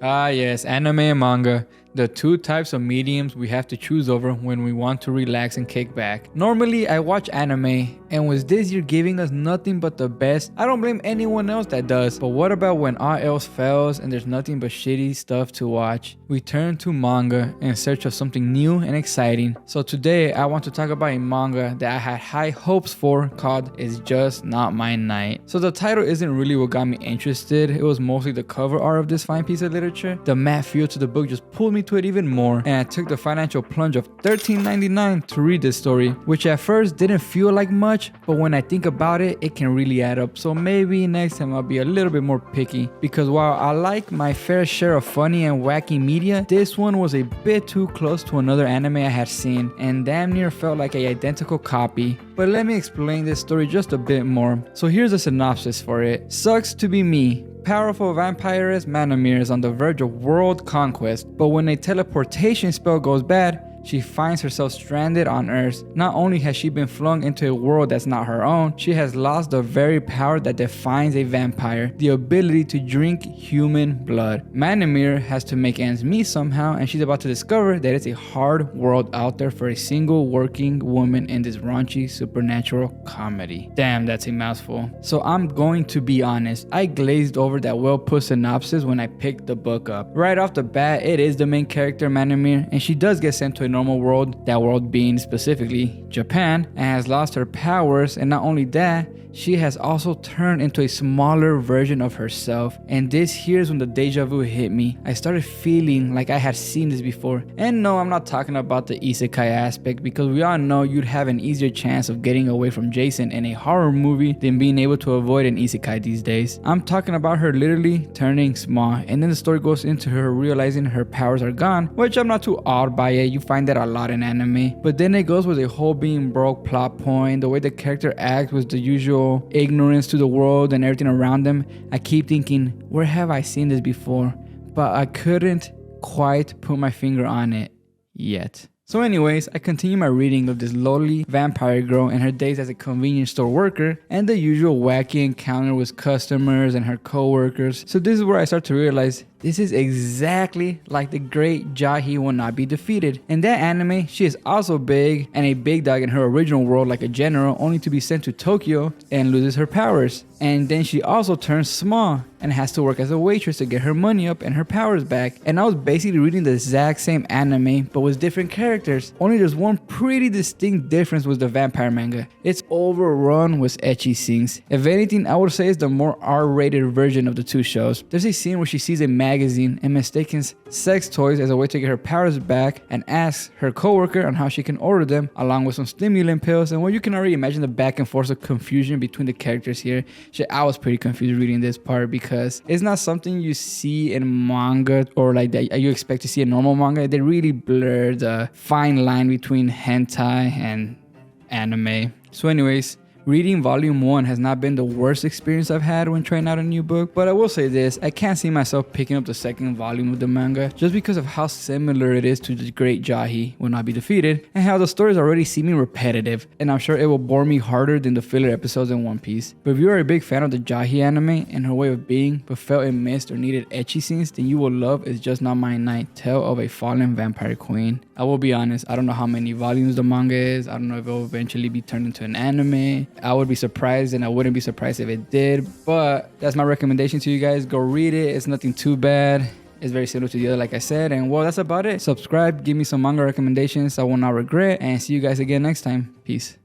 Ah yes, anime and manga. The two types of mediums we have to choose over when we want to relax and kick back. Normally, I watch anime, and with this year giving us nothing but the best, I don't blame anyone else that does. But what about when all else fails and there's nothing but shitty stuff to watch? We turn to manga in search of something new and exciting. So today, I want to talk about a manga that I had high hopes for called It's Just Not My Night. So the title isn't really what got me interested, it was mostly the cover art of this fine piece of literature. The matte feel to the book just pulled me to it even more, and I took the financial plunge of $13.99 to read this story, which at first didn't feel like much, but when I think about it, it can really add up. So maybe next time I'll be a little bit more picky, because while I like my fair share of funny and wacky media, this one was a bit too close to another anime I had seen, and damn near felt like an identical copy. But let me explain this story just a bit more. So here's a synopsis for it. Sucks to be me. Powerful vampiress Manamir is on the verge of world conquest, but when a teleportation spell goes bad, she finds herself stranded on Earth. Not only has she been flung into a world that's not her own, she has lost the very power that defines a vampire, the ability to drink human blood. Manamir has to make ends meet somehow, and she's about to discover that it's a hard world out there for a single working woman in this raunchy supernatural comedy. Damn, that's a mouthful. So I'm going to be honest, I glazed over that well-put synopsis when I picked the book up. Right off the bat, it is the main character Manamir, and she does get sent to a normal world, that world being specifically Japan, and has lost her powers. And not only that, she has also turned into a smaller version of herself. And this here's when the deja vu hit me. I started feeling like I had seen this before. And no, I'm not talking about the isekai aspect, because we all know you'd have an easier chance of getting away from Jason in a horror movie than being able to avoid an isekai these days. I'm talking about her literally turning small, and then the story goes into her realizing her powers are gone, which I'm not too awed by it. You find that a lot in anime. But then it goes with a whole being broke plot point, the way the character acts with the usual ignorance to the world and everything around them. I keep thinking, where have I seen this before? But I couldn't quite put my finger on it yet. So anyways, I continue my reading of this lowly vampire girl and her days as a convenience store worker and the usual wacky encounter with customers and her co-workers. So this is where I start to realize this is exactly like the great Jahi Will Not Be Defeated. In that anime, she is also big and a big dog in her original world like a general, only to be sent to Tokyo and loses her powers. And then she also turns small and has to work as a waitress to get her money up and her powers back. And I was basically reading the exact same anime but with different characters. Only there's one pretty distinct difference with the vampire manga. It's overrun with ecchi scenes. If anything, I would say it's the more R-rated version of the two shows. There's a scene where she sees a magazine and mistakes sex toys as a way to get her powers back and asks her coworker on how she can order them, along with some stimulant pills. And well, you can already imagine the back and forth of confusion between the characters here. Shit, I was pretty confused reading this part because it's not something you see in manga or like that you expect to see in normal manga. They really blur the fine line between hentai and anime. So anyways, reading volume 1 has not been the worst experience I've had when trying out a new book, but I will say this, I can't see myself picking up the second volume of the manga just because of how similar it is to the great Jahi Will Not Be Defeated and how the story is already seeming repetitive, and I'm sure it will bore me harder than the filler episodes in One Piece. But if you are a big fan of the Jahi anime and her way of being but felt it missed or needed ecchi scenes, then you will love It's Just Not My Night, Tale of a Fallen Vampire Queen. I will be honest, I don't know how many volumes the manga is, I don't know if it will eventually be turned into an anime. I would be surprised, and I wouldn't be surprised if it did, but that's my recommendation to you guys. Go read it. It's nothing too bad. It's very similar to the other, like I said. And well, that's about it. Subscribe, give me some manga recommendations I will not regret, and see you guys again next time. Peace.